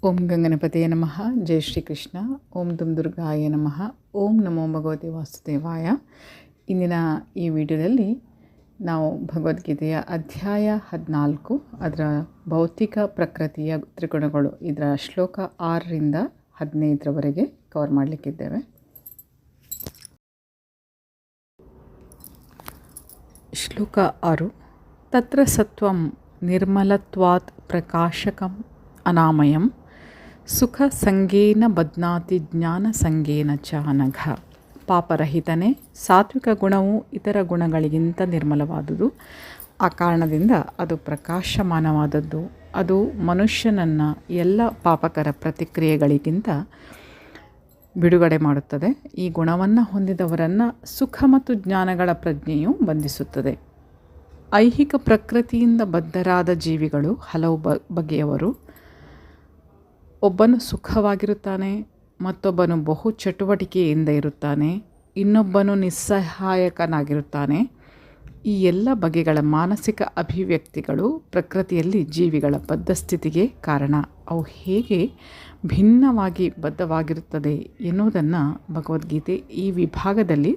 ಓಂ ಗಂಗನಪತಿಯೇ ನಮಃ. ಜೈ ಶ್ರೀಕೃಷ್ಣ. ಓಂ ದುಂ ದುರ್ಗಾಯ ನಮಃ. ಓಂ ನಮೋ ಭಗವತೆ ವಾಸುದೇವಾಯ. ಇಂದಿನ ಈ ವಿಡಿಯೋದಲ್ಲಿ ನಾವು ಭಗವದ್ಗೀತೆಯ ಅಧ್ಯಾಯ 14 ಅದರ ಭೌತಿಕ ಪ್ರಕೃತಿಯ ತ್ರಿಗುಣಗಳು ಇದರ ಶ್ಲೋಕ 6ರಿಂದ 15ರವರೆಗೆ ಕವರ್ ಮಾಡಲಿಕ್ಕಿದ್ದೇವೆ. ಶ್ಲೋಕ 6. ತತ್ರ ಸತ್ವಂ ನಿರ್ಮಲತ್ವಾತ್ ಪ್ರಕಾಶಕಂ ಅನಾಮಯಂ ಸುಖ ಸಂಗೇನ ಬದ್ನಾತಿ ಜ್ಞಾನ ಸಂಗೇನ ಚ ನಘ. ಪಾಪರಹಿತನೇ, ಸಾತ್ವಿಕ ಗುಣವು ಇತರ ಗುಣಗಳಿಗಿಂತ ನಿರ್ಮಲವಾದುದು. ಆ ಕಾರಣದಿಂದ ಅದು ಪ್ರಕಾಶಮಾನವಾದದ್ದು. ಅದು ಮನುಷ್ಯನನ್ನು ಎಲ್ಲ ಪಾಪಕರ ಪ್ರತಿಕ್ರಿಯೆಗಳಿಗಿಂತ ಬಿಡುಗಡೆ ಮಾಡುತ್ತದೆ. ಈ ಗುಣವನ್ನು ಹೊಂದಿದವರನ್ನು ಸುಖ ಮತ್ತು ಜ್ಞಾನಗಳ ಪ್ರಜ್ಞೆಯು ಬಂಧಿಸುತ್ತದೆ. ಐಹಿಕ ಪ್ರಕೃತಿಯಿಂದ ಬದ್ಧರಾದ ಜೀವಿಗಳು ಹಲವು ಬಗೆಯವರು. ಒಬ್ಬನು ಸುಖವಾಗಿರುತ್ತಾನೆ, ಮತ್ತೊಬ್ಬನು ಬಹು ಚಟುವಟಿಕೆಯಿಂದ ಇರುತ್ತಾನೆ, ಇನ್ನೊಬ್ಬನು ನಿಸ್ಸಹಾಯಕನಾಗಿರುತ್ತಾನೆ. ಈ ಎಲ್ಲ ಬಗೆಗಳ ಮಾನಸಿಕ ಅಭಿವ್ಯಕ್ತಿಗಳು ಪ್ರಕೃತಿಯಲ್ಲಿ ಜೀವಿಗಳ ಬದ್ಧಸ್ಥಿತಿಗೆ ಕಾರಣ. ಅವು ಹೇಗೆ ಭಿನ್ನವಾಗಿ ಬದ್ಧವಾಗಿರುತ್ತದೆ ಎನ್ನುವುದನ್ನು ಭಗವದ್ಗೀತೆ ಈ ವಿಭಾಗದಲ್ಲಿ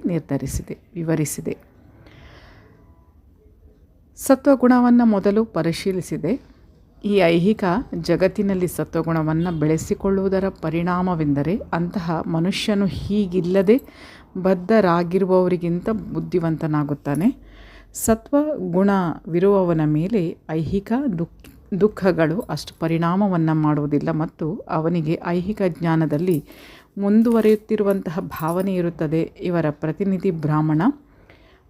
ವಿವರಿಸಿದೆ. ಸತ್ವಗುಣವನ್ನು ಮೊದಲು ಪರಿಶೀಲಿಸಿದೆ. ಈ ಐಹಿಕ ಜಗತ್ತಿನಲ್ಲಿ ಸತ್ವಗುಣವನ್ನು ಬೆಳೆಸಿಕೊಳ್ಳುವುದರ ಪರಿಣಾಮವೆಂದರೆ ಅಂತಹ ಮನುಷ್ಯನು ಹೀಗಿಲ್ಲದೆ ಬದ್ಧರಾಗಿರುವವರಿಗಿಂತ ಬುದ್ಧಿವಂತನಾಗುತ್ತಾನೆ. ಸತ್ವಗುಣವಿರುವವನ ಮೇಲೆ ಐಹಿಕ ದುಃಖಗಳು ಅಷ್ಟು ಪರಿಣಾಮವನ್ನು ಮಾಡುವುದಿಲ್ಲ ಮತ್ತು ಅವನಿಗೆ ಐಹಿಕ ಜ್ಞಾನದಲ್ಲಿ ಮುಂದುವರಿಯುತ್ತಿರುವಂತಹ ಭಾವನೆ ಇರುತ್ತದೆ. ಇವರ ಪ್ರತಿನಿಧಿ ಬ್ರಾಹ್ಮಣ.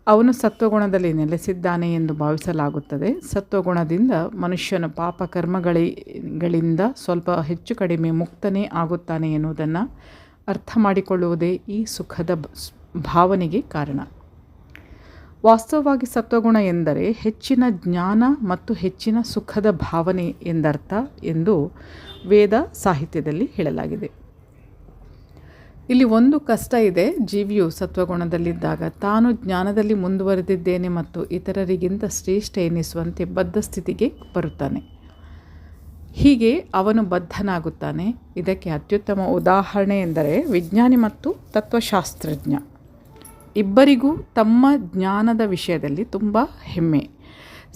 ಅವನು ಸತ್ವಗುಣದಲ್ಲಿ ನೆಲೆಸಿದ್ದಾನೆ ಎಂದು ಭಾವಿಸಲಾಗುತ್ತದೆ. ಸತ್ವಗುಣದಿಂದ ಮನುಷ್ಯನು ಪಾಪಕರ್ಮಗಳಿಂದ ಸ್ವಲ್ಪ ಹೆಚ್ಚು ಕಡಿಮೆ ಮುಕ್ತನೇ ಆಗುತ್ತಾನೆ ಎನ್ನುವುದನ್ನು ಅರ್ಥ ಮಾಡಿಕೊಳ್ಳುವುದೇ ಈ ಸುಖದ ಭಾವನೆಗೆ ಕಾರಣ. ವಾಸ್ತವವಾಗಿ ಸತ್ವಗುಣ ಎಂದರೆ ಹೆಚ್ಚಿನ ಜ್ಞಾನ ಮತ್ತು ಹೆಚ್ಚಿನ ಸುಖದ ಭಾವನೆ ಎಂದರ್ಥ ಎಂದು ವೇದ ಸಾಹಿತ್ಯದಲ್ಲಿ ಹೇಳಲಾಗಿದೆ. ಇಲ್ಲಿ ಒಂದು ಕಷ್ಟ ಇದೆ. ಜೀವಿಯು ಸತ್ವಗುಣದಲ್ಲಿದ್ದಾಗ ತಾನು ಜ್ಞಾನದಲ್ಲಿ ಮುಂದುವರೆದಿದ್ದೇನೆ ಮತ್ತು ಇತರರಿಗಿಂತ ಶ್ರೇಷ್ಠ ಎನ್ನಿಸುವಂತೆ ಬದ್ಧ ಸ್ಥಿತಿಗೆ ಬರುತ್ತಾನೆ. ಹೀಗೆ ಅವನು ಬದ್ಧನಾಗುತ್ತಾನೆ. ಇದಕ್ಕೆ ಅತ್ಯುತ್ತಮ ಉದಾಹರಣೆ ಎಂದರೆ ವಿಜ್ಞಾನಿ ಮತ್ತು ತತ್ವಶಾಸ್ತ್ರಜ್ಞ. ಇಬ್ಬರಿಗೂ ತಮ್ಮ ಜ್ಞಾನದ ವಿಷಯದಲ್ಲಿ ತುಂಬ ಹೆಮ್ಮೆ.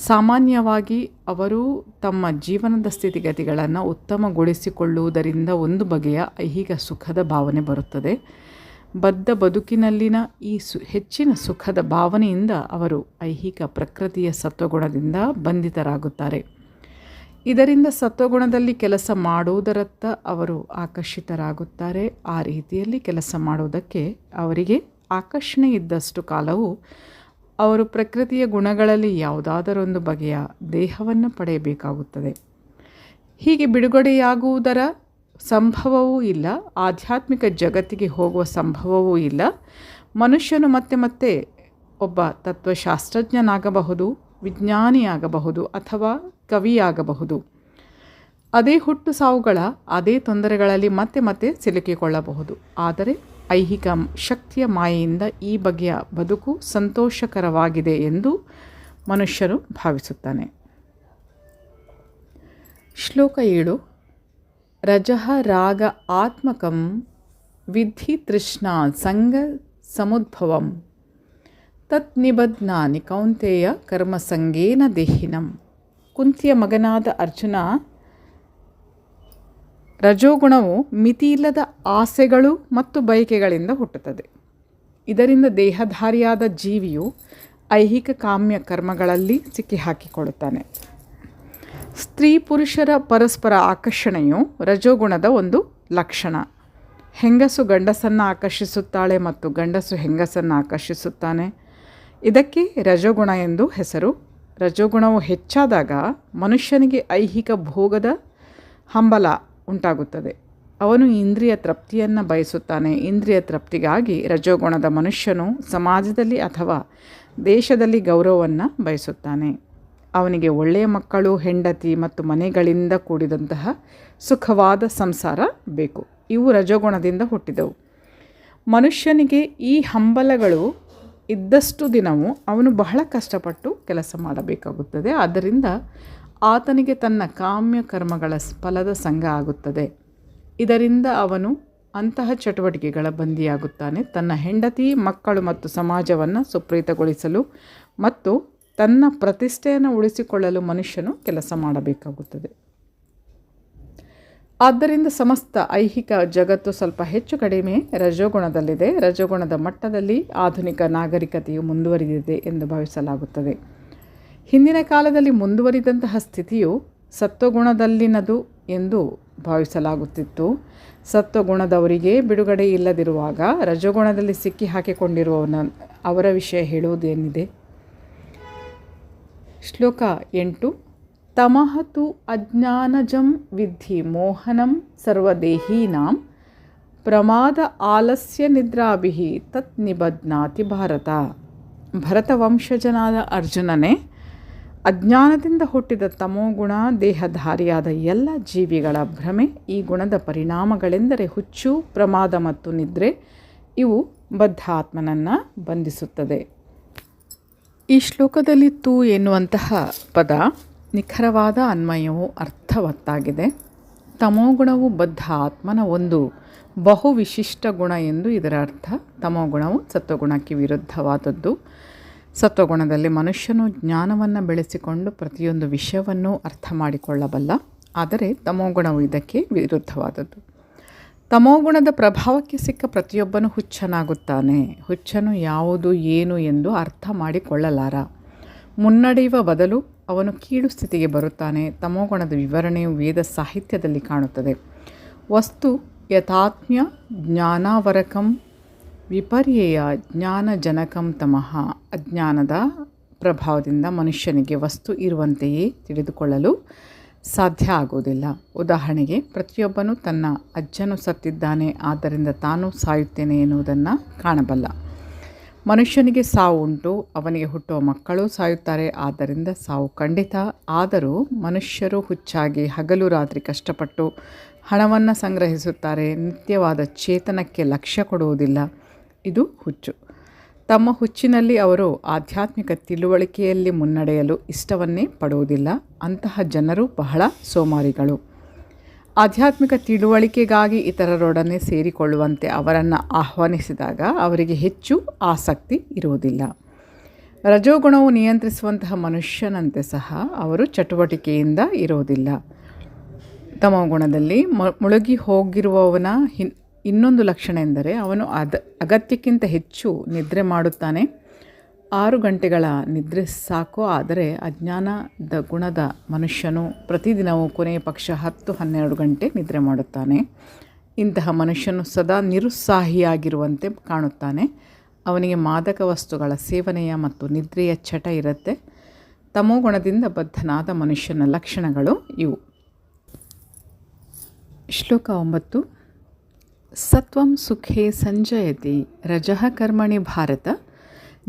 ಸಾಮಾನ್ಯವಾಗಿ ಅವರು ತಮ್ಮ ಜೀವನದ ಸ್ಥಿತಿಗತಿಗಳನ್ನು ಉತ್ತಮಗೊಳಿಸಿಕೊಳ್ಳುವುದರಿಂದ ಒಂದು ಬಗೆಯ ಐಹಿಕ ಸುಖದ ಭಾವನೆ ಬರುತ್ತದೆ. ಬದ್ಧ ಬದುಕಿನಲ್ಲಿನ ಈ ಹೆಚ್ಚಿನ ಸುಖದ ಭಾವನೆಯಿಂದ ಅವರು ಐಹಿಕ ಪ್ರಕೃತಿಯ ಸತ್ವಗುಣದಿಂದ ಬಂಧಿತರಾಗುತ್ತಾರೆ. ಇದರಿಂದ ಸತ್ವಗುಣದಲ್ಲಿ ಕೆಲಸ ಮಾಡುವುದರತ್ತ ಅವರು ಆಕರ್ಷಿತರಾಗುತ್ತಾರೆ. ಆ ರೀತಿಯಲ್ಲಿ ಕೆಲಸ ಮಾಡುವುದಕ್ಕೆ ಅವರಿಗೆ ಆಕರ್ಷಣೆ ಇದ್ದಷ್ಟು ಕಾಲವು ಅವರು ಪ್ರಕೃತಿಯ ಗುಣಗಳಲ್ಲಿ ಯಾವುದಾದರೊಂದು ಬಗೆಯ ದೇಹವನ್ನು ಪಡೆಯಬೇಕಾಗುತ್ತದೆ. ಹೀಗೆ ಬಿಡುಗಡೆಯಾಗುವುದರ ಸಂಭವವೂ ಇಲ್ಲ. ಆಧ್ಯಾತ್ಮಿಕ ಜಗತ್ತಿಗೆ ಹೋಗುವ ಸಂಭವವೂ ಇಲ್ಲ. ಮನುಷ್ಯನು ಮತ್ತೆ ಒಬ್ಬ ತತ್ವಶಾಸ್ತ್ರಜ್ಞನಾಗಬಹುದು, ವಿಜ್ಞಾನಿಯಾಗಬಹುದು ಅಥವಾ ಕವಿಯಾಗಬಹುದು. ಅದೇ ಹುಟ್ಟು ಸಾವುಗಳ ಅದೇ ತೊಂದರೆಗಳಲ್ಲಿ ಮತ್ತೆ ಸಿಲುಕಿಕೊಳ್ಳಬಹುದು. ಆದರೆ ಐಹಿಕ ಶಕ್ತಿಯ ಮಾಯೆಯಿಂದ ಈ ಬಗೆಯ ಬದುಕು ಸಂತೋಷಕರವಾಗಿದೆ ಎಂದು ಮನುಷ್ಯನು ಭಾವಿಸುತ್ತಾನೆ. ಶ್ಲೋಕ 7. ರಜಃ ರಾಗ ಆತ್ಮಕಂ ವಿದ್ಧಿ ತೃಷ್ಣಾ ಸಂಗ ಸಮುದ್ಭವಂ ತತ್ ನಿಬಧ್ನಾನಿ ಕೌಂತೆಯ ಕರ್ಮಸಂಗೇನ ದೇಹಿನಂ. ಕುಂತಿಯ ಮಗನಾದ ಅರ್ಜುನ, ರಜೋಗುಣವು ಮಿತಿಯಿಲ್ಲದ ಆಸೆಗಳು ಮತ್ತು ಬಯಕೆಗಳಿಂದ ಹುಟ್ಟುತ್ತದೆ. ಇದರಿಂದ ದೇಹಧಾರಿಯಾದ ಜೀವಿಯು ಐಹಿಕ ಕಾಮ್ಯ ಕರ್ಮಗಳಲ್ಲಿ ಸಿಕ್ಕಿಹಾಕಿಕೊಳ್ಳುತ್ತಾನೆ. ಸ್ತ್ರೀ ಪುರುಷರ ಪರಸ್ಪರ ಆಕರ್ಷಣೆಯು ರಜೋಗುಣದ ಒಂದು ಲಕ್ಷಣ. ಹೆಂಗಸು ಗಂಡಸನ್ನು ಆಕರ್ಷಿಸುತ್ತಾಳೆ ಮತ್ತು ಗಂಡಸು ಹೆಂಗಸನ್ನು ಆಕರ್ಷಿಸುತ್ತಾನೆ. ಇದಕ್ಕೆ ರಜೋಗುಣ ಎಂದು ಹೆಸರು. ರಜೋಗುಣವು ಹೆಚ್ಚಾದಾಗ ಮನುಷ್ಯನಿಗೆ ಐಹಿಕ ಭೋಗದ ಹಂಬಲ ಉಂಟಾಗುತ್ತದೆ. ಅವನು ಇಂದ್ರಿಯ ತೃಪ್ತಿಯನ್ನು ಬಯಸುತ್ತಾನೆ. ಇಂದ್ರಿಯ ತೃಪ್ತಿಗಾಗಿ ರಜೋಗುಣದ ಮನುಷ್ಯನು ಸಮಾಜದಲ್ಲಿ ಅಥವಾ ದೇಶದಲ್ಲಿ ಗೌರವವನ್ನು ಬಯಸುತ್ತಾನೆ. ಅವನಿಗೆ ಒಳ್ಳೆಯ ಮಕ್ಕಳು, ಹೆಂಡತಿ ಮತ್ತು ಮನೆಗಳಿಂದ ಕೂಡಿದಂತಹ ಸುಖವಾದ ಸಂಸಾರ ಬೇಕು. ಇವು ರಜೋಗುಣದಿಂದ ಹುಟ್ಟಿದವು. ಮನುಷ್ಯನಿಗೆ ಈ ಹಂಬಲಗಳು ಇದ್ದಷ್ಟು ದಿನವೂ ಅವನು ಬಹಳ ಕಷ್ಟಪಟ್ಟು ಕೆಲಸ ಮಾಡಬೇಕಾಗುತ್ತದೆ. ಆದ್ದರಿಂದ ಆತನಿಗೆ ತನ್ನ ಕಾಮ್ಯ ಕರ್ಮಗಳ ಫಲದ ಸಂಗ ಆಗುತ್ತದೆ. ಇದರಿಂದ ಅವನು ಅಂತಹ ಚಟುವಟಿಕೆಗಳ ಬಂದಿಯಾಗುತ್ತಾನೆ. ತನ್ನ ಹೆಂಡತಿ, ಮಕ್ಕಳು ಮತ್ತು ಸಮಾಜವನ್ನು ಸುಪ್ರೀತಗೊಳಿಸಲು ಮತ್ತು ತನ್ನ ಪ್ರತಿಷ್ಠೆಯನ್ನು ಉಳಿಸಿಕೊಳ್ಳಲು ಮನುಷ್ಯನು ಕೆಲಸ ಮಾಡಬೇಕಾಗುತ್ತದೆ. ಆದ್ದರಿಂದ ಸಮಸ್ತ ಐಹಿಕ ಜಗತ್ತು ಸ್ವಲ್ಪ ಹೆಚ್ಚು ಕಡಿಮೆ ರಜೋಗುಣದಲ್ಲಿದೆ. ರಜೋಗುಣದ ಮಟ್ಟದಲ್ಲಿ ಆಧುನಿಕ ನಾಗರಿಕತೆಯು ಮುಂದುವರಿದಿದೆ ಎಂದು ಭಾವಿಸಲಾಗುತ್ತದೆ. ಹಿಂದಿನ ಕಾಲದಲ್ಲಿ ಮುಂದುವರಿದಂತಹ ಸ್ಥಿತಿಯು ಸತ್ವಗುಣದಲ್ಲಿನದು ಎಂದು ಭಾವಿಸಲಾಗುತ್ತಿತ್ತು. ಸತ್ವಗುಣದವರಿಗೆ ಬಿಡುಗಡೆ ಇಲ್ಲದಿರುವಾಗ ರಜೋಗುಣದಲ್ಲಿ ಸಿಕ್ಕಿ ಹಾಕಿಕೊಂಡಿರುವವನ ಅವರ ವಿಷಯ ಹೇಳುವುದೇನಿದೆ? ಶ್ಲೋಕ 8. ತಮಃ ತು ಅಜ್ಞಾನಜಂ ವಿದ್ಧಿ ಮೋಹನಂ ಸರ್ವದೇಹೀನಾಂ ಪ್ರಮಾದ ಆಲಸ್ಯ ನಿದ್ರಾಭಿಃ ತತ್ ನಿಬಧ್ನಾತಿ ಭಾರತ. ಭರತವಂಶಜನಾದ ಅರ್ಜುನನೇ, ಅಜ್ಞಾನದಿಂದ ಹುಟ್ಟಿದ ತಮೋಗುಣ ದೇಹಧಾರಿಯಾದ ಎಲ್ಲ ಜೀವಿಗಳ ಭ್ರಮೆ. ಈ ಗುಣದ ಪರಿಣಾಮಗಳೆಂದರೆ ಹುಚ್ಚು, ಪ್ರಮಾದ ಮತ್ತು ನಿದ್ರೆ. ಇವು ಬದ್ಧ ಆತ್ಮನನ್ನು ಬಂಧಿಸುತ್ತದೆ. ಈ ಶ್ಲೋಕದಲ್ಲಿ ತು ಎನ್ನುವಂತಹ ಪದ ನಿಖರವಾದ ಅನ್ವಯವು ಅರ್ಥವತ್ತಾಗಿದೆ. ತಮೋಗುಣವು ಬದ್ಧ ಆತ್ಮನ ಒಂದು ಬಹು ವಿಶಿಷ್ಟ ಗುಣ ಎಂದು ಇದರ ಅರ್ಥ. ತಮೋಗುಣವು ಸತ್ವಗುಣಕ್ಕೆ ವಿರುದ್ಧವಾದದ್ದು. ಸತ್ವಗುಣದಲ್ಲಿ ಮನುಷ್ಯನು ಜ್ಞಾನವನ್ನು ಬೆಳೆಸಿಕೊಂಡು ಪ್ರತಿಯೊಂದು ವಿಷಯವನ್ನು ಅರ್ಥ ಮಾಡಿಕೊಳ್ಳಬಲ್ಲ. ಆದರೆ ತಮೋಗುಣವು ಇದಕ್ಕೆ ವಿರುದ್ಧವಾದದ್ದು. ತಮೋಗುಣದ ಪ್ರಭಾವಕ್ಕೆ ಸಿಕ್ಕ ಪ್ರತಿಯೊಬ್ಬನು ಹುಚ್ಚನಾಗುತ್ತಾನೆ. ಹುಚ್ಚನು ಯಾವುದು ಏನು ಎಂದು ಅರ್ಥ ಮಾಡಿಕೊಳ್ಳಲಾರ. ಮುನ್ನಡೆಯುವ ಬದಲು ಅವನು ಕೀಳು ಸ್ಥಿತಿಗೆ ಬರುತ್ತಾನೆ. ತಮೋಗುಣದ ವಿವರಣೆಯು ವೇದ ಸಾಹಿತ್ಯದಲ್ಲಿ ಕಾಣುತ್ತದೆ. ವಸ್ತು ಯಥಾತ್ಮ್ಯ ಜ್ಞಾನಾವರಕಂ ವಿಪರ್ಯಯ ಜ್ಞಾನಜನಕಂ ತಮಃ. ಅಜ್ಞಾನದ ಪ್ರಭಾವದಿಂದ ಮನುಷ್ಯನಿಗೆ ವಸ್ತು ಇರುವಂತೆಯೇ ತಿಳಿದುಕೊಳ್ಳಲು ಸಾಧ್ಯ ಆಗುವುದಿಲ್ಲ. ಉದಾಹರಣೆಗೆ, ಪ್ರತಿಯೊಬ್ಬನು ತನ್ನ ಅಜ್ಜನು ಸತ್ತಿದ್ದಾನೆ, ಆದ್ದರಿಂದ ತಾನು ಸಾಯುತ್ತೇನೆ ಎನ್ನುವುದನ್ನು ಕಾಣಬಲ್ಲ. ಮನುಷ್ಯನಿಗೆ ಸಾವು ಉಂಟು, ಅವನಿಗೆ ಹುಟ್ಟುವ ಮಕ್ಕಳು ಸಾಯುತ್ತಾರೆ, ಆದ್ದರಿಂದ ಸಾವು ಖಂಡಿತ. ಆದರೂ ಮನುಷ್ಯರು ಹುಚ್ಚಾಗಿ ಹಗಲು ರಾತ್ರಿ ಕಷ್ಟಪಟ್ಟು ಹಣವನ್ನು ಸಂಗ್ರಹಿಸುತ್ತಾರೆ. ನಿತ್ಯವಾದ ಚೇತನಕ್ಕೆ ಲಕ್ಷ್ಯ ಕೊಡುವುದಿಲ್ಲ. ಇದು ಹುಚ್ಚು. ತಮ್ಮ ಹುಚ್ಚಿನಲ್ಲಿ ಅವರು ಆಧ್ಯಾತ್ಮಿಕ ತಿಳುವಳಿಕೆಯಲ್ಲಿ ಮುನ್ನಡೆಯಲು ಇಷ್ಟವನ್ನೇ ಪಡುವುದಿಲ್ಲ. ಅಂತಹ ಜನರು ಬಹಳ ಸೋಮಾರಿಗಳು. ಆಧ್ಯಾತ್ಮಿಕ ತಿಳುವಳಿಕೆಗಾಗಿ ಇತರರೊಡನೆ ಸೇರಿಕೊಳ್ಳುವಂತೆ ಅವರನ್ನು ಆಹ್ವಾನಿಸಿದಾಗ ಅವರಿಗೆ ಹೆಚ್ಚು ಆಸಕ್ತಿ ಇರುವುದಿಲ್ಲ. ರಜೋಗುಣವು ನಿಯಂತ್ರಿಸುವಂತಹ ಮನುಷ್ಯನಂತೆ ಸಹ ಅವರು ಚಟುವಟಿಕೆಯಿಂದ ಇರುವುದಿಲ್ಲ. ತಮೋಗುಣದಲ್ಲಿ ಮುಳುಗಿ ಹೋಗಿರುವವನ ಇನ್ನೊಂದು ಲಕ್ಷಣ ಎಂದರೆ ಅವನು ಅಗತ್ಯಕ್ಕಿಂತ ಹೆಚ್ಚು ನಿದ್ರೆ ಮಾಡುತ್ತಾನೆ. 6 ಗಂಟೆಗಳ ನಿದ್ರೆ ಸಾಕು. ಆದರೆ ಅಜ್ಞಾನದ ಗುಣದ ಮನುಷ್ಯನು ಪ್ರತಿದಿನವೂ ಕೊನೆಯ ಪಕ್ಷ 10-12 ಗಂಟೆ ನಿದ್ರೆ ಮಾಡುತ್ತಾನೆ. ಇಂತಹ ಮನುಷ್ಯನು ಸದಾ ನಿರುತ್ಸಾಹಿಯಾಗಿರುವಂತೆ ಕಾಣುತ್ತಾನೆ. ಅವನಿಗೆ ಮಾದಕ ವಸ್ತುಗಳ ಸೇವನೆಯ ಮತ್ತು ನಿದ್ರೆಯ ಚಟ ಇರುತ್ತೆ. ತಮೋಗುಣದಿಂದ ಬದ್ಧನಾದ ಮನುಷ್ಯನ ಲಕ್ಷಣಗಳು ಇವು. ಶ್ಲೋಕ 9. ಸತ್ವಂ ಸುಖೇ ಸಂಜಯತಿ ರಜಃ ಕರ್ಮಣಿ ಭಾರತ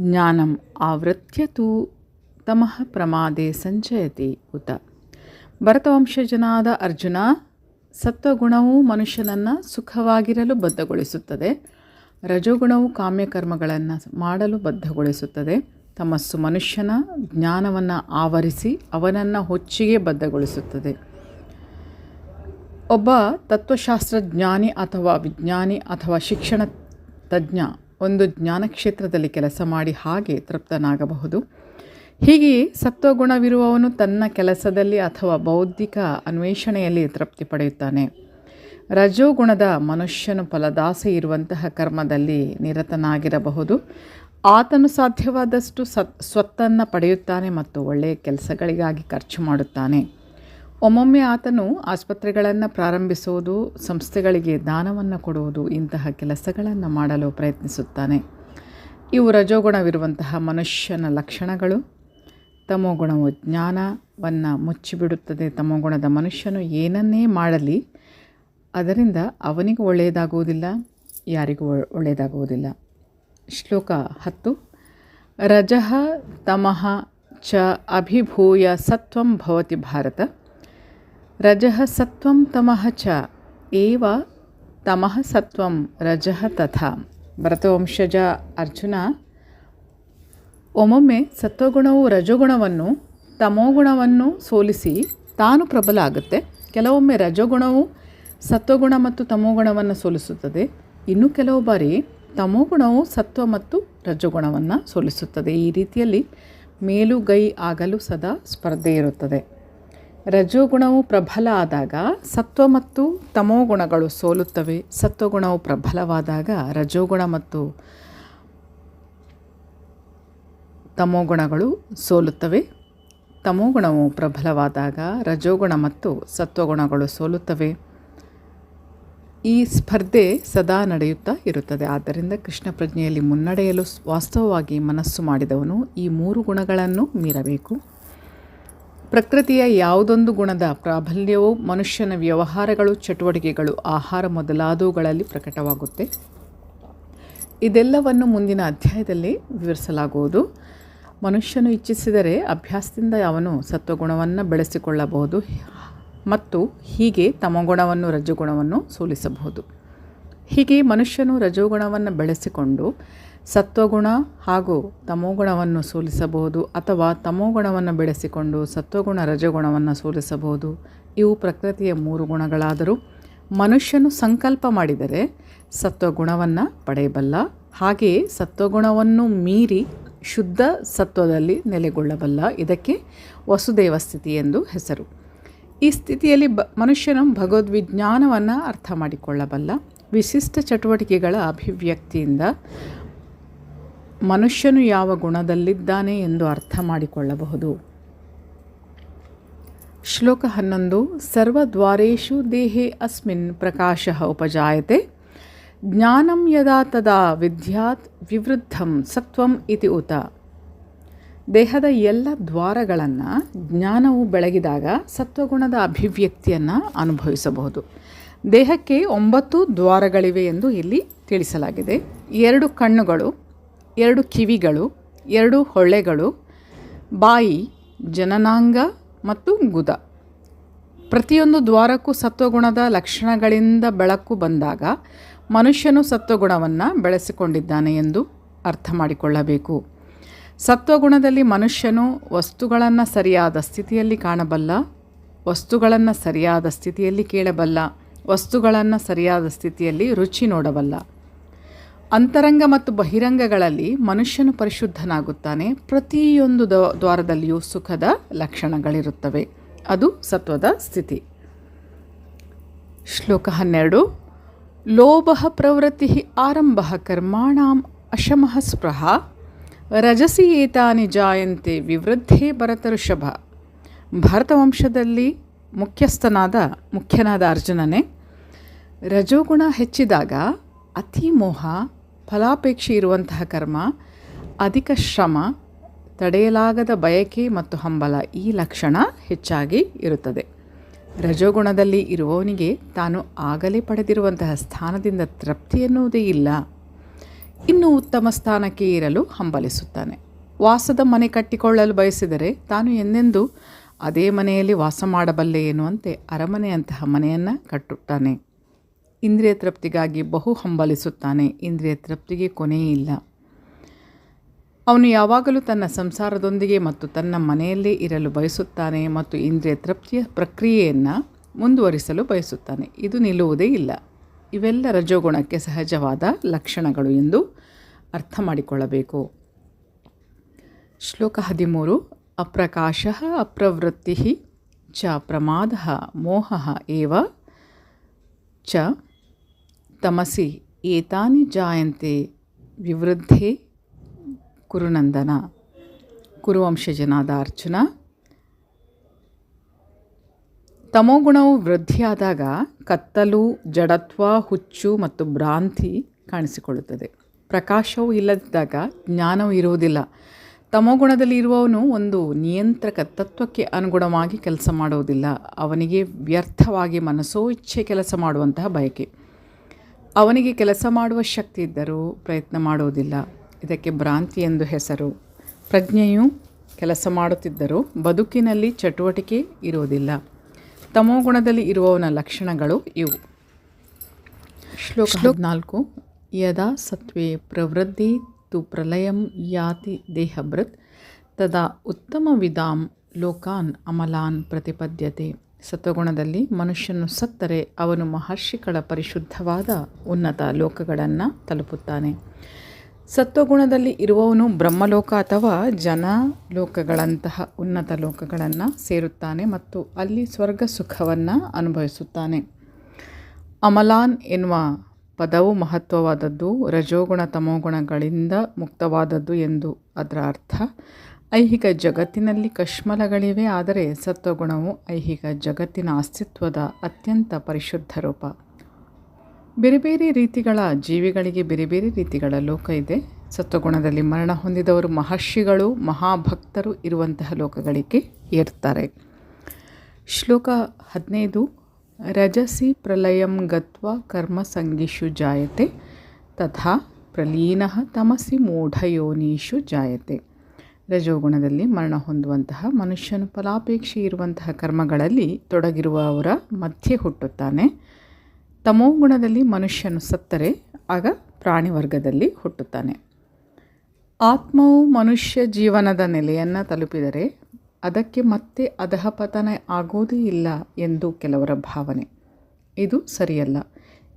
ಜ್ಞಾನಂ ಆವೃತ್ಯ ತು ತಮಃ ಪ್ರಮಾದೆ ಸಂಜಯತಿ ಉತ. ಭರತವಂಶಜನಾದ ಅರ್ಜುನ, ಸತ್ವಗುಣವು ಮನುಷ್ಯನನ್ನು ಸುಖವಾಗಿರಲು ಬದ್ಧಗೊಳಿಸುತ್ತದೆ. ರಜೋಗುಣವು ಕಾಮ್ಯಕರ್ಮಗಳನ್ನು ಮಾಡಲು ಬದ್ಧಗೊಳಿಸುತ್ತದೆ. ತಮಸ್ಸು ಮನುಷ್ಯನ ಜ್ಞಾನವನ್ನು ಆವರಿಸಿ ಅವನನ್ನು ಹುಚ್ಚಿಗೆ ಬದ್ಧಗೊಳಿಸುತ್ತದೆ. ಒಬ್ಬ ತತ್ವಶಾಸ್ತ್ರಜ್ಞಾನಿ ಅಥವಾ ವಿಜ್ಞಾನಿ ಅಥವಾ ಶಿಕ್ಷಣ ತಜ್ಞ ಒಂದು ಜ್ಞಾನ ಕ್ಷೇತ್ರದಲ್ಲಿ ಕೆಲಸ ಮಾಡಿ ಹಾಗೆ ತೃಪ್ತನಾಗಬಹುದು. ಹೀಗೆಯೇ ಸತ್ವಗುಣವಿರುವವನು ತನ್ನ ಕೆಲಸದಲ್ಲಿ ಅಥವಾ ಬೌದ್ಧಿಕ ಅನ್ವೇಷಣೆಯಲ್ಲಿ ತೃಪ್ತಿ ಪಡೆಯುತ್ತಾನೆ. ರಜೋಗುಣದ ಮನುಷ್ಯನು ಫಲದಾಸೆ ಇರುವಂತಹ ಕರ್ಮದಲ್ಲಿ ನಿರತನಾಗಿರಬಹುದು. ಆತನು ಸಾಧ್ಯವಾದಷ್ಟು ಸ್ವತ್ತನ್ನು ಪಡೆಯುತ್ತಾನೆ ಮತ್ತು ಒಳ್ಳೆಯ ಕೆಲಸಗಳಿಗಾಗಿ ಖರ್ಚು ಮಾಡುತ್ತಾನೆ. ಒಮ್ಮೊಮ್ಮೆ ಆತನು ಆಸ್ಪತ್ರೆಗಳನ್ನು ಪ್ರಾರಂಭಿಸುವುದು, ಸಂಸ್ಥೆಗಳಿಗೆ ದಾನವನ್ನು ಕೊಡುವುದು, ಇಂತಹ ಕೆಲಸಗಳನ್ನು ಮಾಡಲು ಪ್ರಯತ್ನಿಸುತ್ತಾನೆ. ಇವು ರಜೋಗುಣವಿರುವಂತಹ ಮನುಷ್ಯನ ಲಕ್ಷಣಗಳು. ತಮೋಗುಣವು ಜ್ಞಾನವನ್ನು ಮುಚ್ಚಿಬಿಡುತ್ತದೆ. ತಮೋಗುಣದ ಮನುಷ್ಯನು ಏನನ್ನೇ ಮಾಡಲಿ ಅದರಿಂದ ಅವನಿಗೂ ಒಳ್ಳೆಯದಾಗುವುದಿಲ್ಲ, ಯಾರಿಗೂ ಒಳ್ಳೆಯದಾಗುವುದಿಲ್ಲ. ಶ್ಲೋಕ 10. ರಜಃ ತಮಃ ಚ ಅಭಿಭೂಯ ಸತ್ವಂ ಭವತಿ ಭಾರತ. ರಜಃ ಸತ್ವಂ ತಮಃ ಚ ಏವ ತಮಃ ಸತ್ವಂ ರಜಃ ತಥಾ. ಭರತವಂಶಜ ಅರ್ಜುನ, ಒಮ್ಮೊಮ್ಮೆ ಸತ್ವಗುಣವು ರಜೋಗುಣವನ್ನು ತಮೋಗುಣವನ್ನು ಸೋಲಿಸಿ ತಾನು ಪ್ರಬಲ ಆಗುತ್ತೆ. ಕೆಲವೊಮ್ಮೆ ರಜೋಗುಣವು ಸತ್ವಗುಣ ಮತ್ತು ತಮೋಗುಣವನ್ನು ಸೋಲಿಸುತ್ತದೆ. ಇನ್ನು ಕೆಲವು ಬಾರಿ ತಮೋಗುಣವು ಸತ್ವ ಮತ್ತು ರಜೋಗುಣವನ್ನು ಸೋಲಿಸುತ್ತದೆ. ಈ ರೀತಿಯಲ್ಲಿ ಮೇಲುಗೈ ಆಗಲು ಸದಾ ಸ್ಪರ್ಧೆ ಇರುತ್ತದೆ. ರಜೋಗುಣವು ಪ್ರಬಲ ಆದಾಗ ಸತ್ವ ಮತ್ತು ತಮೋಗುಣಗಳು ಸೋಲುತ್ತವೆ. ಸತ್ವಗುಣವು ಪ್ರಬಲವಾದಾಗ ರಜೋಗುಣ ಮತ್ತು ತಮೋಗುಣಗಳು ಸೋಲುತ್ತವೆ. ತಮೋಗುಣವು ಪ್ರಬಲವಾದಾಗ ರಜೋಗುಣ ಮತ್ತು ಸತ್ವಗುಣಗಳು ಸೋಲುತ್ತವೆ. ಈ ಸ್ಪರ್ಧೆ ಸದಾ ನಡೆಯುತ್ತಾ ಇರುತ್ತದೆ. ಆದ್ದರಿಂದ ಕೃಷ್ಣ ಪ್ರಜ್ಞೆಯಲ್ಲಿ ಮುನ್ನಡೆಯಲು ವಾಸ್ತವವಾಗಿ ಮನಸ್ಸು ಮಾಡಿದವನು ಈ 3 ಗುಣಗಳನ್ನು ಮೀರಬೇಕು. ಪ್ರಕೃತಿಯ ಯಾವುದೊಂದು ಗುಣದ ಪ್ರಾಬಲ್ಯವು ಮನುಷ್ಯನ ವ್ಯವಹಾರಗಳು, ಚಟುವಟಿಕೆಗಳು, ಆಹಾರ ಮೊದಲಾದವುಗಳಲ್ಲಿ ಪ್ರಕಟವಾಗುತ್ತೆ. ಇದೆಲ್ಲವನ್ನು ಮುಂದಿನ ಅಧ್ಯಾಯದಲ್ಲಿ ವಿವರಿಸಲಾಗುವುದು. ಮನುಷ್ಯನು ಇಚ್ಛಿಸಿದರೆ ಅಭ್ಯಾಸದಿಂದ ಅವನು ಸತ್ವಗುಣವನ್ನು ಬೆಳೆಸಿಕೊಳ್ಳಬಹುದು ಮತ್ತು ಹೀಗೆ ತಮೋಗುಣವನ್ನು ರಜೋಗುಣವನ್ನು ಸೋಲಿಸಬಹುದು. ಹೀಗೆ ಮನುಷ್ಯನು ರಜೋಗುಣವನ್ನು ಬೆಳೆಸಿಕೊಂಡು ಸತ್ವಗುಣ ಹಾಗೂ ತಮೋಗುಣವನ್ನು ಸೋಲಿಸಬಹುದು, ಅಥವಾ ತಮೋಗುಣವನ್ನು ಬೆಳೆಸಿಕೊಂಡು ಸತ್ವಗುಣ ರಜೋಗುಣವನ್ನು ಸೋಲಿಸಬಹುದು. ಇವು ಪ್ರಕೃತಿಯ 3 ಗುಣಗಳಾದರೂ ಮನುಷ್ಯನು ಸಂಕಲ್ಪ ಮಾಡಿದರೆ ಸತ್ವಗುಣವನ್ನು ಪಡೆಯಬಲ್ಲ. ಹಾಗೆಯೇ ಸತ್ವಗುಣವನ್ನು ಮೀರಿ ಶುದ್ಧ ಸತ್ವದಲ್ಲಿ ನೆಲೆಗೊಳ್ಳಬಲ್ಲ. ಇದಕ್ಕೆ ವಸುದೇವ ಸ್ಥಿತಿ ಎಂದು ಹೆಸರು. ಈ ಸ್ಥಿತಿಯಲ್ಲಿ ಮನುಷ್ಯನು ಭಗವದ್ವಿಜ್ಞಾನವನ್ನು ಅರ್ಥ ಮಾಡಿಕೊಳ್ಳಬಲ್ಲ. ವಿಶಿಷ್ಟ ಚಟುವಟಿಕೆಗಳ ಅಭಿವ್ಯಕ್ತಿಯಿಂದ ಮನುಷ್ಯನು ಯಾವ ಗುಣದಲ್ಲಿದ್ದಾನೆ ಎಂದು ಅರ್ಥ ಮಾಡಿಕೊಳ್ಳಬಹುದು. ಶ್ಲೋಕ 11. ಸರ್ವದ್ವಾರೇಷು ದೇಹೇ ಅಸ್ಮಿನ್ ಪ್ರಕಾಶಃ ಉಪಜಾಯತೆ ಜ್ಞಾನಂ ಯದಾ ತದಾ ವಿದ್ಯಾತ್ ವಿವೃದ್ಧಂ ಸತ್ವಂ ಇತಿ ಉತ. ದೇಹದ ಎಲ್ಲ ದ್ವಾರಗಳನ್ನು ಜ್ಞಾನವು ಬೆಳಗಿದಾಗ ಸತ್ವಗುಣದ ಅಭಿವ್ಯಕ್ತಿಯನ್ನು ಅನುಭವಿಸಬಹುದು. ದೇಹಕ್ಕೆ 9 ದ್ವಾರಗಳಿವೆ ಎಂದು ಇಲ್ಲಿ ತಿಳಿಸಲಾಗಿದೆ. 2 ಕಣ್ಣುಗಳು, 2 ಕಿವಿಗಳು, 2 ಹೊಳ್ಳೆಗಳು, ಬಾಯಿ, ಜನನಾಂಗ ಮತ್ತು ಗುದ. ಪ್ರತಿಯೊಂದು ದ್ವಾರಕ್ಕೂ ಸತ್ವಗುಣದ ಲಕ್ಷಣಗಳಿಂದ ಬೆಳಕು ಬಂದಾಗ ಮನುಷ್ಯನು ಸತ್ವಗುಣವನ್ನು ಬೆಳೆಸಿಕೊಂಡಿದ್ದಾನೆ ಎಂದು ಅರ್ಥ ಮಾಡಿಕೊಳ್ಳಬೇಕು. ಸತ್ವಗುಣದಲ್ಲಿ ಮನುಷ್ಯನು ವಸ್ತುಗಳನ್ನು ಸರಿಯಾದ ಸ್ಥಿತಿಯಲ್ಲಿ ಕಾಣಬಲ್ಲ, ವಸ್ತುಗಳನ್ನು ಸರಿಯಾದ ಸ್ಥಿತಿಯಲ್ಲಿ ಕೇಳಬಲ್ಲ, ವಸ್ತುಗಳನ್ನು ಸರಿಯಾದ ಸ್ಥಿತಿಯಲ್ಲಿ ರುಚಿ ನೋಡಬಲ್ಲ. ಅಂತರಂಗ ಮತ್ತು ಬಹಿರಂಗಗಳಲ್ಲಿ ಮನುಷ್ಯನು ಪರಿಶುದ್ಧನಾಗುತ್ತಾನೆ. ಪ್ರತಿಯೊಂದು ದ್ವಾರದಲ್ಲಿಯೂ ಸುಖದ ಲಕ್ಷಣಗಳಿರುತ್ತವೆ. ಅದು ಸತ್ವದ ಸ್ಥಿತಿ. ಶ್ಲೋಕ 12. ಲೋಭಃ ಪ್ರವೃತ್ತಿ ಆರಂಭಃ ಕರ್ಮಾಣಾಂ ಅಶಮಃ ಸ್ಪೃಹ ರಜಸಿ ಏತಾನಿ ಜಾಯಂತೆ ವಿವೃದ್ಧೇ ಭರತಋಷಭ. ಭಾರತವಂಶದಲ್ಲಿ ಮುಖ್ಯನಾದ ಅರ್ಜುನನೇ, ರಜೋಗುಣ ಹೆಚ್ಚಿದಾಗ ಅತಿ ಮೋಹ, ಫಲಾಪೇಕ್ಷೆ ಇರುವಂತಹ ಕರ್ಮ, ಅಧಿಕ ಶ್ರಮ, ತಡೆಯಲಾಗದ ಬಯಕೆ ಮತ್ತು ಹಂಬಲ ಈ ಲಕ್ಷಣ ಹೆಚ್ಚಾಗಿ ಇರುತ್ತದೆ. ರಜೋಗುಣದಲ್ಲಿ ಇರುವವನಿಗೆ ತಾನು ಆಗಲೇ ಪಡೆದಿರುವಂತಹ ಸ್ಥಾನದಿಂದ ತೃಪ್ತಿ ಎನ್ನುವುದೇ ಇಲ್ಲ. ಇನ್ನೂ ಉತ್ತಮ ಸ್ಥಾನಕ್ಕೆ ಏರಲು ಹಂಬಲಿಸುತ್ತಾನೆ. ವಾಸದ ಮನೆ ಕಟ್ಟಿಕೊಳ್ಳಲು ಬಯಸಿದರೆ ತಾನು ಎಂದೆಂದೂ ಅದೇ ಮನೆಯಲ್ಲಿ ವಾಸ ಮಾಡಬಲ್ಲೆ ಎನ್ನುವಂತೆ ಅರಮನೆಯಂತಹ ಮನೆಯನ್ನು ಕಟ್ಟುತ್ತಾನೆ. ಇಂದ್ರಿಯ ತೃಪ್ತಿಗಾಗಿ ಬಹು ಹಂಬಲಿಸುತ್ತಾನೆ. ಇಂದ್ರಿಯ ತೃಪ್ತಿಗೆ ಕೊನೆಯೇ ಇಲ್ಲ. ಅವನು ಯಾವಾಗಲೂ ತನ್ನ ಸಂಸಾರದೊಂದಿಗೆ ಮತ್ತು ತನ್ನ ಮನೆಯಲ್ಲೇ ಇರಲು ಬಯಸುತ್ತಾನೆ ಮತ್ತು ಇಂದ್ರಿಯ ತೃಪ್ತಿಯ ಪ್ರಕ್ರಿಯೆಯನ್ನು ಮುಂದುವರಿಸಲು ಬಯಸುತ್ತಾನೆ. ಇದು ನಿಲ್ಲುವುದೇ ಇಲ್ಲ. ಇವೆಲ್ಲ ರಜೋಗುಣಕ್ಕೆ ಸಹಜವಾದ ಲಕ್ಷಣಗಳು ಎಂದು ಅರ್ಥ ಮಾಡಿಕೊಳ್ಳಬೇಕು. ಶ್ಲೋಕ 13. ಅಪ್ರಕಾಶಃ ಅಪ್ರವೃತ್ತಿ ಚ ಪ್ರಮಾದಃ ಮೋಹಃ ಏವ ಚ ತಮಸಿ ಏತಾನಿ ಜಾಯಂತೆ ವಿವೃದ್ಧೇ ಕುರುನಂದನ. ಕುರುವಂಶಜನಾದ ಅರ್ಜುನ, ತಮೋಗುಣವು ವೃದ್ಧಿಯಾದಾಗ ಕತ್ತಲು, ಜಡತ್ವ, ಹುಚ್ಚು ಮತ್ತು ಭ್ರಾಂತಿ ಕಾಣಿಸಿಕೊಳ್ಳುತ್ತದೆ. ಪ್ರಕಾಶವು ಇಲ್ಲದಿದ್ದಾಗ ಜ್ಞಾನವು ಇರುವುದಿಲ್ಲ. ತಮೋಗುಣದಲ್ಲಿ ಇರುವವನು ಒಂದು ನಿಯಂತ್ರಕ ತತ್ವಕ್ಕೆ ಅನುಗುಣವಾಗಿ ಕೆಲಸ ಮಾಡುವುದಿಲ್ಲ. ಅವನಿಗೆ ವ್ಯರ್ಥವಾಗಿ ಮನಸ್ಸೋ ಇಚ್ಛೆ ಕೆಲಸ ಮಾಡುವಂತಹ ಬಯಕೆ. ಅವನಿಗೆ ಕೆಲಸ ಮಾಡುವ ಶಕ್ತಿ ಇದ್ದರೂ ಪ್ರಯತ್ನ ಮಾಡುವುದಿಲ್ಲ. ಇದಕ್ಕೆ ಭ್ರಾಂತಿ ಎಂದು ಹೆಸರು. ಪ್ರಜ್ಞೆಯು ಕೆಲಸ ಮಾಡುತ್ತಿದ್ದರೂ ಬದುಕಿನಲ್ಲಿ ಚಟುವಟಿಕೆ ಇರುವುದಿಲ್ಲ. ತಮೋಗುಣದಲ್ಲಿ ಇರುವವನ ಲಕ್ಷಣಗಳು ಇವು. ಶ್ಲೋಕ 14. ಯದಾ ಸತ್ವೇ ಪ್ರವೃದ್ಧಿ ತು ಪ್ರಲಯಂ ಯಾತಿ ದೇಹಭೃತ್ ತದಾ ಉತ್ತಮವಿದಾಂ ಲೋಕಾನ್ ಅಮಲಾನ್ ಪ್ರತಿಪದ್ಯತೆ. ಸತ್ವಗುಣದಲ್ಲಿ ಮನುಷ್ಯನು ಸತ್ತರೆ ಅವನು ಮಹರ್ಷಿಗಳ ಪರಿಶುದ್ಧವಾದ ಉನ್ನತ ಲೋಕಗಳನ್ನು ತಲುಪುತ್ತಾನೆ. ಸತ್ವಗುಣದಲ್ಲಿ ಇರುವವನು ಬ್ರಹ್ಮಲೋಕ ಅಥವಾ ಜನಲೋಕಗಳಂತಹ ಉನ್ನತ ಲೋಕಗಳನ್ನು ಸೇರುತ್ತಾನೆ ಮತ್ತು ಅಲ್ಲಿ ಸ್ವರ್ಗ ಸುಖವನ್ನು ಅನುಭವಿಸುತ್ತಾನೆ. ಅಮಲಾನ್ ಎನ್ನುವ ಪದವು ಮಹತ್ವವಾದದ್ದು, ರಜೋಗುಣ ತಮೋಗುಣಗಳಿಂದ ಮುಕ್ತವಾದದ್ದು ಎಂದು ಅದರ ಅರ್ಥ. ಐಹಿಕ ಜಗತ್ತಿನಲ್ಲಿ ಕಶ್ಮಲಗಳಿವೆ, ಆದರೆ ಸತ್ವಗುಣವು ಐಹಿಕ ಜಗತ್ತಿನ ಅಸ್ತಿತ್ವದ ಅತ್ಯಂತ ಪರಿಶುದ್ಧ ರೂಪ. ಬೇರೆ ಬೇರೆ ರೀತಿಗಳ ಜೀವಿಗಳಿಗೆ ಬೇರೆ ಬೇರೆ ರೀತಿಗಳ ಲೋಕ ಇದೆ. ಸತ್ವಗುಣದಲ್ಲಿ ಮರಣ ಹೊಂದಿದವರು ಮಹರ್ಷಿಗಳು, ಮಹಾಭಕ್ತರು ಇರುವಂತಹ ಲೋಕಗಳಿಗೆ ಏರ್ತಾರೆ. ಶ್ಲೋಕ 15. ರಜಸಿ ಪ್ರಲಯಂ ಗತ್ವಾ ಕರ್ಮಸಂಗಿಷು ಜಾಯತೆ ತಥಾ ಪ್ರಲೀನಃ ತಮಸಿ ಮೂಢಯೋನೀಷು ಜಾಯತೆ. ರಜೋಗುಣದಲ್ಲಿ ಮರಣ ಹೊಂದುವಂತಹ ಮನುಷ್ಯನು ಫಲಾಪೇಕ್ಷೆ ಇರುವಂತಹ ಕರ್ಮಗಳಲ್ಲಿ ತೊಡಗಿರುವವರ ಮಧ್ಯೆ ಹುಟ್ಟುತ್ತಾನೆ. ತಮೋಗುಣದಲ್ಲಿ ಮನುಷ್ಯನು ಸತ್ತರೆ ಆಗ ಪ್ರಾಣಿ ವರ್ಗದಲ್ಲಿ ಹುಟ್ಟುತ್ತಾನೆ. ಆತ್ಮವು ಮನುಷ್ಯ ಜೀವನದ ನೆಲೆಯನ್ನು ತಲುಪಿದರೆ ಅದಕ್ಕೆ ಮತ್ತೆ ಅಧಃಪತನ ಆಗೋದೇ ಇಲ್ಲ ಎಂದು ಕೆಲವರ ಭಾವನೆ. ಇದು ಸರಿಯಲ್ಲ.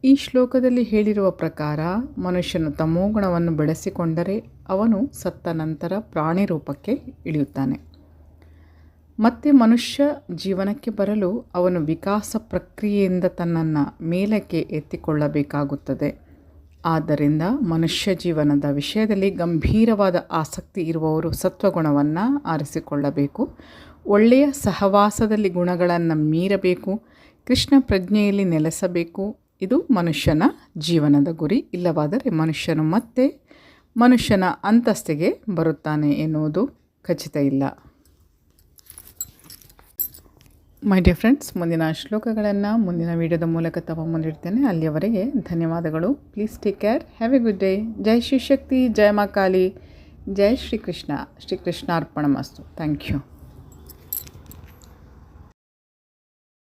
ಈ ಶ್ಲೋಕದಲ್ಲಿ ಹೇಳಿರುವ ಪ್ರಕಾರ ಮನುಷ್ಯನು ತಮೋಗುಣವನ್ನು ಬೆಳೆಸಿಕೊಂಡರೆ ಅವನು ಸತ್ತ ನಂತರ ಪ್ರಾಣಿ ರೂಪಕ್ಕೆ ಇಳಿಯುತ್ತಾನೆ. ಮತ್ತೆ ಮನುಷ್ಯ ಜೀವನಕ್ಕೆ ಬರಲು ಅವನು ವಿಕಾಸ ಪ್ರಕ್ರಿಯೆಯಿಂದ ತನ್ನನ್ನು ಮೇಲಕ್ಕೆ ಎತ್ತಿಕೊಳ್ಳಬೇಕಾಗುತ್ತದೆ. ಆದ್ದರಿಂದ ಮನುಷ್ಯ ಜೀವನದ ವಿಷಯದಲ್ಲಿ ಗಂಭೀರವಾದ ಆಸಕ್ತಿ ಇರುವವರು ಸತ್ವಗುಣವನ್ನು ಆರಿಸಿಕೊಳ್ಳಬೇಕು. ಒಳ್ಳೆಯ ಸಹವಾಸದಲ್ಲಿ ಗುಣಗಳನ್ನು ಮೀರಬೇಕು. ಕೃಷ್ಣ ಪ್ರಜ್ಞೆಯಲ್ಲಿ ನೆಲೆಸಬೇಕು. ಇದು ಮನುಷ್ಯನ ಜೀವನದ ಗುರಿ. ಇಲ್ಲವಾದರೆ ಮನುಷ್ಯನು ಮತ್ತೆ ಮನುಷ್ಯನ ಅಂತಸ್ತಿಗೆ ಬರುತ್ತಾನೆ ಎನ್ನುವುದು ಖಚಿತ ಇಲ್ಲ. ಮೈ ಡಿಯರ್ ಫ್ರೆಂಡ್ಸ್, ಮುಂದಿನ ಶ್ಲೋಕಗಳನ್ನು ಮುಂದಿನ ವಿಡಿಯೋದ ಮೂಲಕ ತಗೊಂಬಂದಿರ್ತೇನೆ. ಅಲ್ಲಿಯವರೆಗೆ ಧನ್ಯವಾದಗಳು. Please take care. Have a good day. ಜೈ ಶ್ರೀ ಶಕ್ತಿ, ಜಯ ಮಾ ಕಾಳಿ, ಜೈ ಶ್ರೀಕೃಷ್ಣ. ಶ್ರೀಕೃಷ್ಣಾರ್ಪಣಮಸ್ತು. Thank you.